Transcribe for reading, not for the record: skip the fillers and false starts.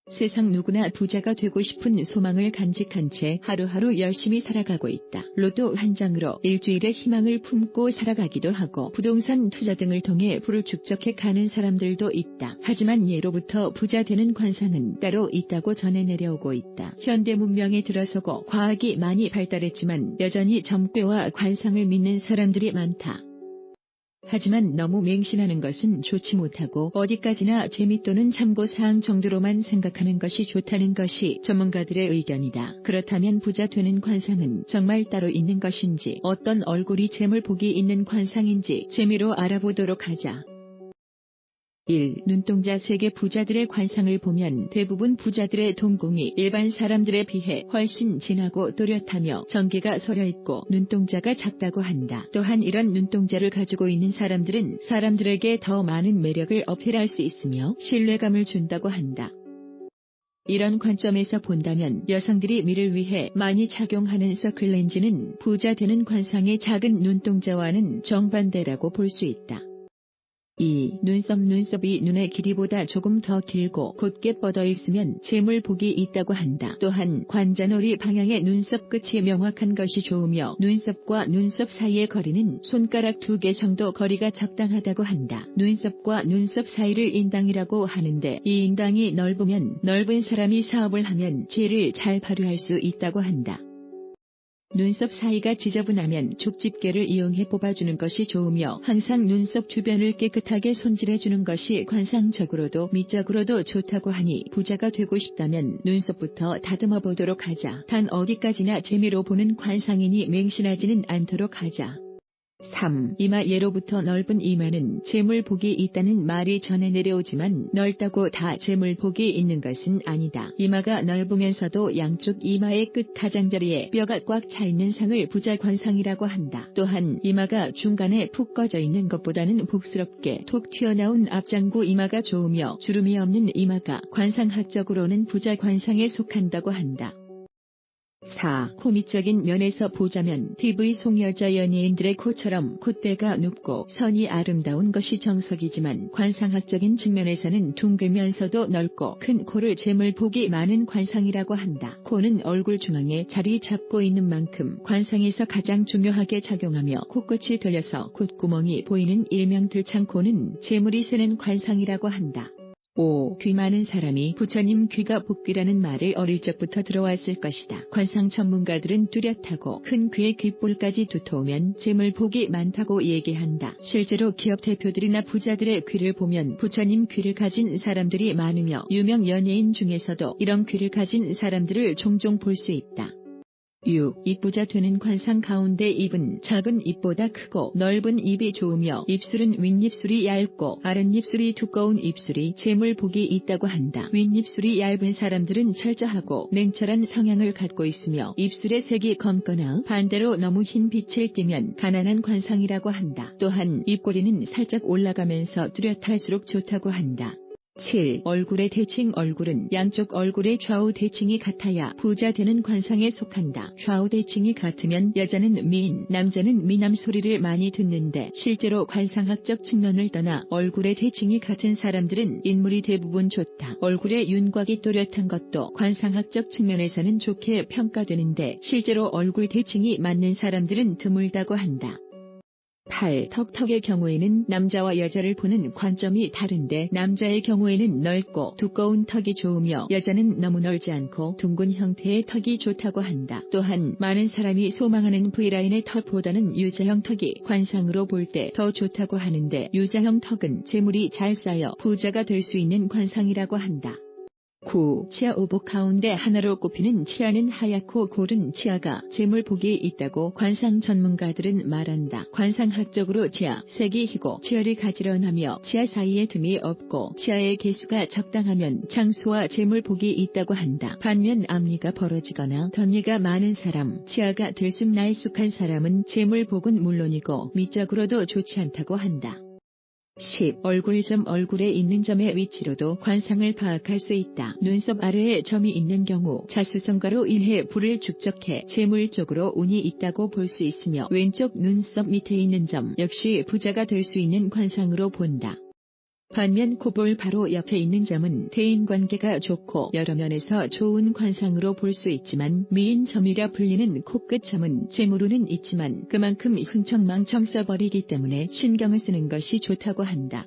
세상 누구나 부자가 되고 싶은 소망을 간직한 채 하루하루 열심히 살아가고 있다. 로또 한 장으로 일주일의 희망을 품고 살아가기도 하고 부동산 투자 등을 통해 부를 축적해 가는 사람들도 있다. 하지만 예로부터 부자 되는 관상은 따로 있다고 전해 내려오고 있다. 현대 문명에 들어서고 과학이 많이 발달했지만 여전히 점괘와 관상을 믿는 사람들이 많다. 하지만 너무 맹신하는 것은 좋지 못하고 어디까지나 재미 또는 참고사항 정도로만 생각하는 것이 좋다는 것이 전문가들의 의견이다. 그렇다면 부자 되는 관상은 정말 따로 있는 것인지, 어떤 얼굴이 재물 복이 있는 관상인지 재미로 알아보도록 하자. 1. 눈동자 3개. 부자들의 관상을 보면 대부분 부자들의 동공이 일반 사람들에 비해 훨씬 진하고 또렷하며 전기가 서려있고 눈동자가 작다고 한다. 또한 이런 눈동자를 가지고 있는 사람들은 사람들에게 더 많은 매력을 어필할 수 있으며 신뢰감을 준다고 한다. 이런 관점에서 본다면 여성들이 미를 위해 많이 착용하는 서클렌즈는 부자 되는 관상의 작은 눈동자와는 정반대라고 볼 수 있다. 2. 눈썹이 눈의 길이보다 조금 더 길고 곧게 뻗어 있으면 재물 복이 있다고 한다. 또한 관자놀이 방향의 눈썹 끝이 명확한 것이 좋으며 눈썹과 눈썹 사이의 거리는 손가락 2개 정도 거리가 적당하다고 한다. 눈썹과 눈썹 사이를 인당이라고 하는데 이 인당이 넓으면 넓은 사람이 사업을 하면 지혜를 잘 발휘할 수 있다고 한다. 눈썹 사이가 지저분하면 족집게를 이용해 뽑아주는 것이 좋으며 항상 눈썹 주변을 깨끗하게 손질해주는 것이 관상적으로도 미적으로도 좋다고 하니 부자가 되고 싶다면 눈썹부터 다듬어 보도록 하자. 단 어디까지나 재미로 보는 관상이니 맹신하지는 않도록 하자. 3. 이마. 예로부터 넓은 이마는 재물복이 있다는 말이 전해 내려오지만 넓다고 다 재물복이 있는 것은 아니다. 이마가 넓으면서도 양쪽 이마의 끝 가장자리에 뼈가 꽉 차 있는 상을 부자 관상이라고 한다. 또한 이마가 중간에 푹 꺼져 있는 것보다는 복스럽게 톡 튀어나온 앞장구 이마가 좋으며 주름이 없는 이마가 관상학적으로는 부자 관상에 속한다고 한다. 4. 코미적인 면에서 보자면 TV 속 여자 연예인들의 코처럼 콧대가 높고 선이 아름다운 것이 정석이지만 관상학적인 측면에서는 둥글면서도 넓고 큰 코를 재물복이 많은 관상이라고 한다. 코는 얼굴 중앙에 자리 잡고 있는 만큼 관상에서 가장 중요하게 작용하며 코끝이 들려서 콧구멍이 보이는 일명 들창코는 재물이 새는 관상이라고 한다. 5. 귀 많은 사람이 부처님 귀가 복귀라는 말을 어릴 적부터 들어왔을 것이다. 관상 전문가들은 뚜렷하고 큰 귀에 귓볼까지 두터우면 재물복이 많다고 얘기한다. 실제로 기업 대표들이나 부자들의 귀를 보면 부처님 귀를 가진 사람들이 많으며 유명 연예인 중에서도 이런 귀를 가진 사람들을 종종 볼 수 있다. 6. 입부자 되는 관상 가운데 입은 작은 입보다 크고 넓은 입이 좋으며 입술은 윗입술이 얇고 아랫입술이 두꺼운 입술이 재물복이 있다고 한다. 윗입술이 얇은 사람들은 철저하고 냉철한 성향을 갖고 있으며 입술의 색이 검거나 반대로 너무 흰 빛을 띠면 가난한 관상이라고 한다. 또한 입꼬리는 살짝 올라가면서 뚜렷할수록 좋다고 한다. 7. 얼굴의 대칭. 얼굴은 양쪽 얼굴의 좌우 대칭이 같아야 부자 되는 관상에 속한다. 좌우 대칭이 같으면 여자는 미인, 남자는 미남 소리를 많이 듣는데 실제로 관상학적 측면을 떠나 얼굴의 대칭이 같은 사람들은 인물이 대부분 좋다. 얼굴의 윤곽이 또렷한 것도 관상학적 측면에서는 좋게 평가되는데 실제로 얼굴 대칭이 맞는 사람들은 드물다고 한다. 8. 턱의 경우에는 남자와 여자를 보는 관점이 다른데 남자의 경우에는 넓고 두꺼운 턱이 좋으며 여자는 너무 넓지 않고 둥근 형태의 턱이 좋다고 한다. 또한 많은 사람이 소망하는 V라인의 턱보다는 U자형 턱이 관상으로 볼 때 더 좋다고 하는데 U자형 턱은 재물이 잘 쌓여 부자가 될 수 있는 관상이라고 한다. 9. 치아. 오복 가운데 하나로 꼽히는 치아는 하얗고 고른 치아가 재물복이 있다고 관상 전문가들은 말한다. 관상학적으로 치아 색이 희고 치열이 가지런하며 치아 사이에 틈이 없고 치아의 개수가 적당하면 장수와 재물복이 있다고 한다. 반면 앞니가 벌어지거나 덧니가 많은 사람, 치아가 들쑥날쑥한 사람은 재물복은 물론이고 미적으로도 좋지 않다고 한다. 10. 얼굴점. 얼굴에 있는 점의 위치로도 관상을 파악할 수 있다. 눈썹 아래에 점이 있는 경우 자수성가로 인해 부를 축적해 재물 쪽으로 운이 있다고 볼 수 있으며 왼쪽 눈썹 밑에 있는 점 역시 부자가 될 수 있는 관상으로 본다. 반면 코볼 바로 옆에 있는 점은 대인관계가 좋고 여러 면에서 좋은 관상으로 볼 수 있지만 미인 점이라 불리는 코끝 점은 재무로는 있지만 그만큼 흥청망청 써버리기 때문에 신경을 쓰는 것이 좋다고 한다.